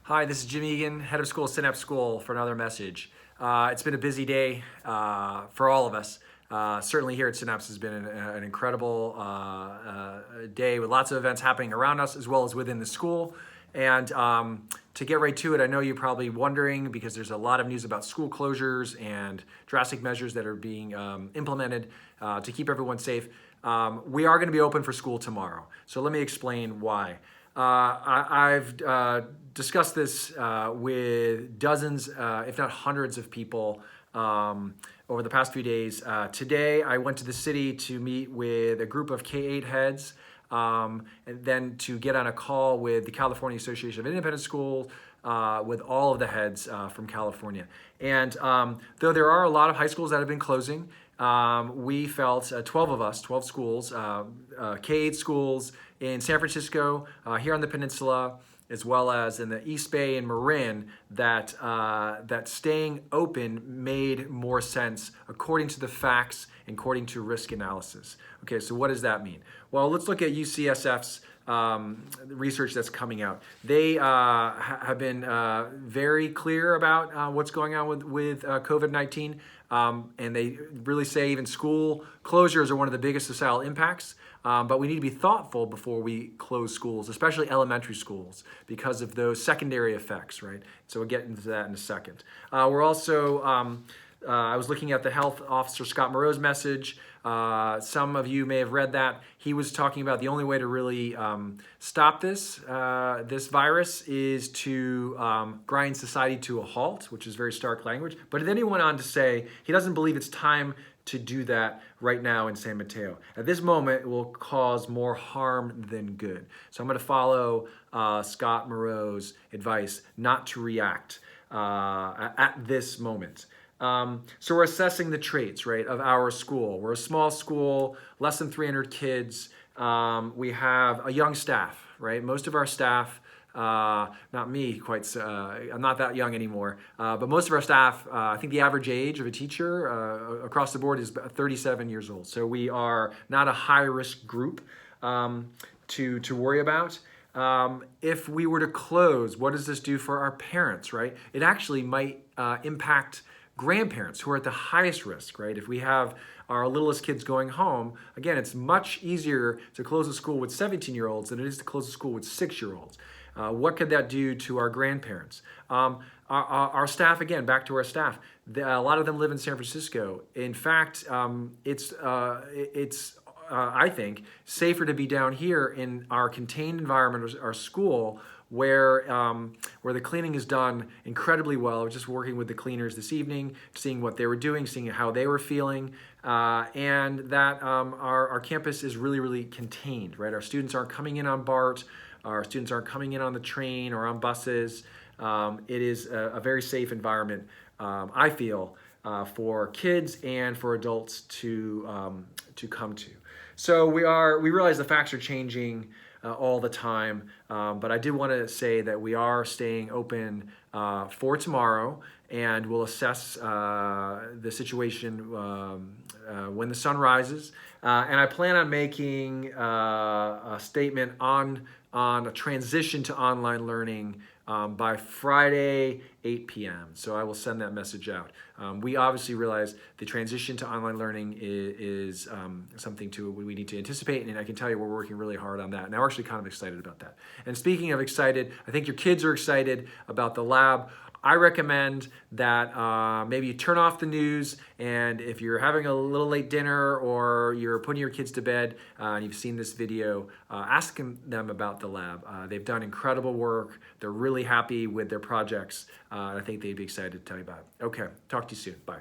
Hi, this is Jim Egan, head of school, Synapse School, for another message. It's been a busy day for all of us. Certainly here at Synapse has been an incredible day with lots of events happening around us as well as within the school. And to get right to it, I know you're probably wondering because there's a lot of news about school closures and drastic measures that are being implemented to keep everyone safe. We are going to be open for school tomorrow. So let me explain why. I've discussed this with dozens, if not hundreds of people over the past few days. Today, I went to the city to meet with a group of K-8 heads and then to get on a call with the California Association of Independent Schools, with all of the heads from California. And though there are a lot of high schools that have been closing, we felt 12 of us, 12 schools, K-8 schools in San Francisco, here on the peninsula, as well as in the East Bay and Marin, that staying open made more sense according to the facts and according to risk analysis. Okay, so what does that mean? Well, let's look at UCSF's research that's coming out. They have been very clear about what's going on with COVID-19, and they really say even school closures are one of the biggest societal impacts. But we need to be thoughtful before we close schools, especially elementary schools, because of those secondary effects, right? So we'll get into that in a second. We're also, I was looking at the health officer Scott Moreau's message. Some of you may have read that. He was talking about the only way to really stop this virus is to grind society to a halt, which is very stark language. But then he went on to say he doesn't believe it's time to do that right now in San Mateo. At this moment, it will cause more harm than good. So I'm going to follow Scott Moreau's advice not to react at this moment. So we're assessing the traits, right, of our school. We're a small school, less than 300 kids. We have a young staff, right? Most of our staff, not me, I'm not that young anymore, but most of our staff, I think the average age of a teacher across the board is 37 years old. So we are not a high-risk group to worry about. If we were to close, what does this do for our parents, right? It actually might impact grandparents who are at the highest risk, right? If we have our littlest kids going home, again, it's much easier to close a school with 17-year-olds than it is to close a school with 6-year-olds. What could that do to our grandparents? Our staff, again, back to our staff, a lot of them live in San Francisco. In fact, it's I think, safer to be down here in our contained environment, our school, where the cleaning is done incredibly well. I was just working with the cleaners this evening, seeing what they were doing, seeing how they were feeling, and that our campus is really, really contained, right? Our students aren't coming in on BART, our students aren't coming in on the train or on buses. It is a very safe environment, I feel, for kids and for adults to come to. So we realize the facts are changing all the time, but I did want to say that we are staying open for tomorrow, and we'll assess the situation when the sun rises. And I plan on making a statement on a transition to online learning by Friday, 8 p.m. So I will send that message out. We obviously realize the transition to online learning is something we need to anticipate, and I can tell you we're working really hard on that. And we're actually kind of excited about that. And speaking of excited, I think your kids are excited about the lab. I recommend that maybe you turn off the news, and if you're having a little late dinner or you're putting your kids to bed and you've seen this video, ask them about the lab. They've done incredible work. They're really happy with their projects. I think they'd be excited to tell you about it. Okay, talk to you soon. Bye.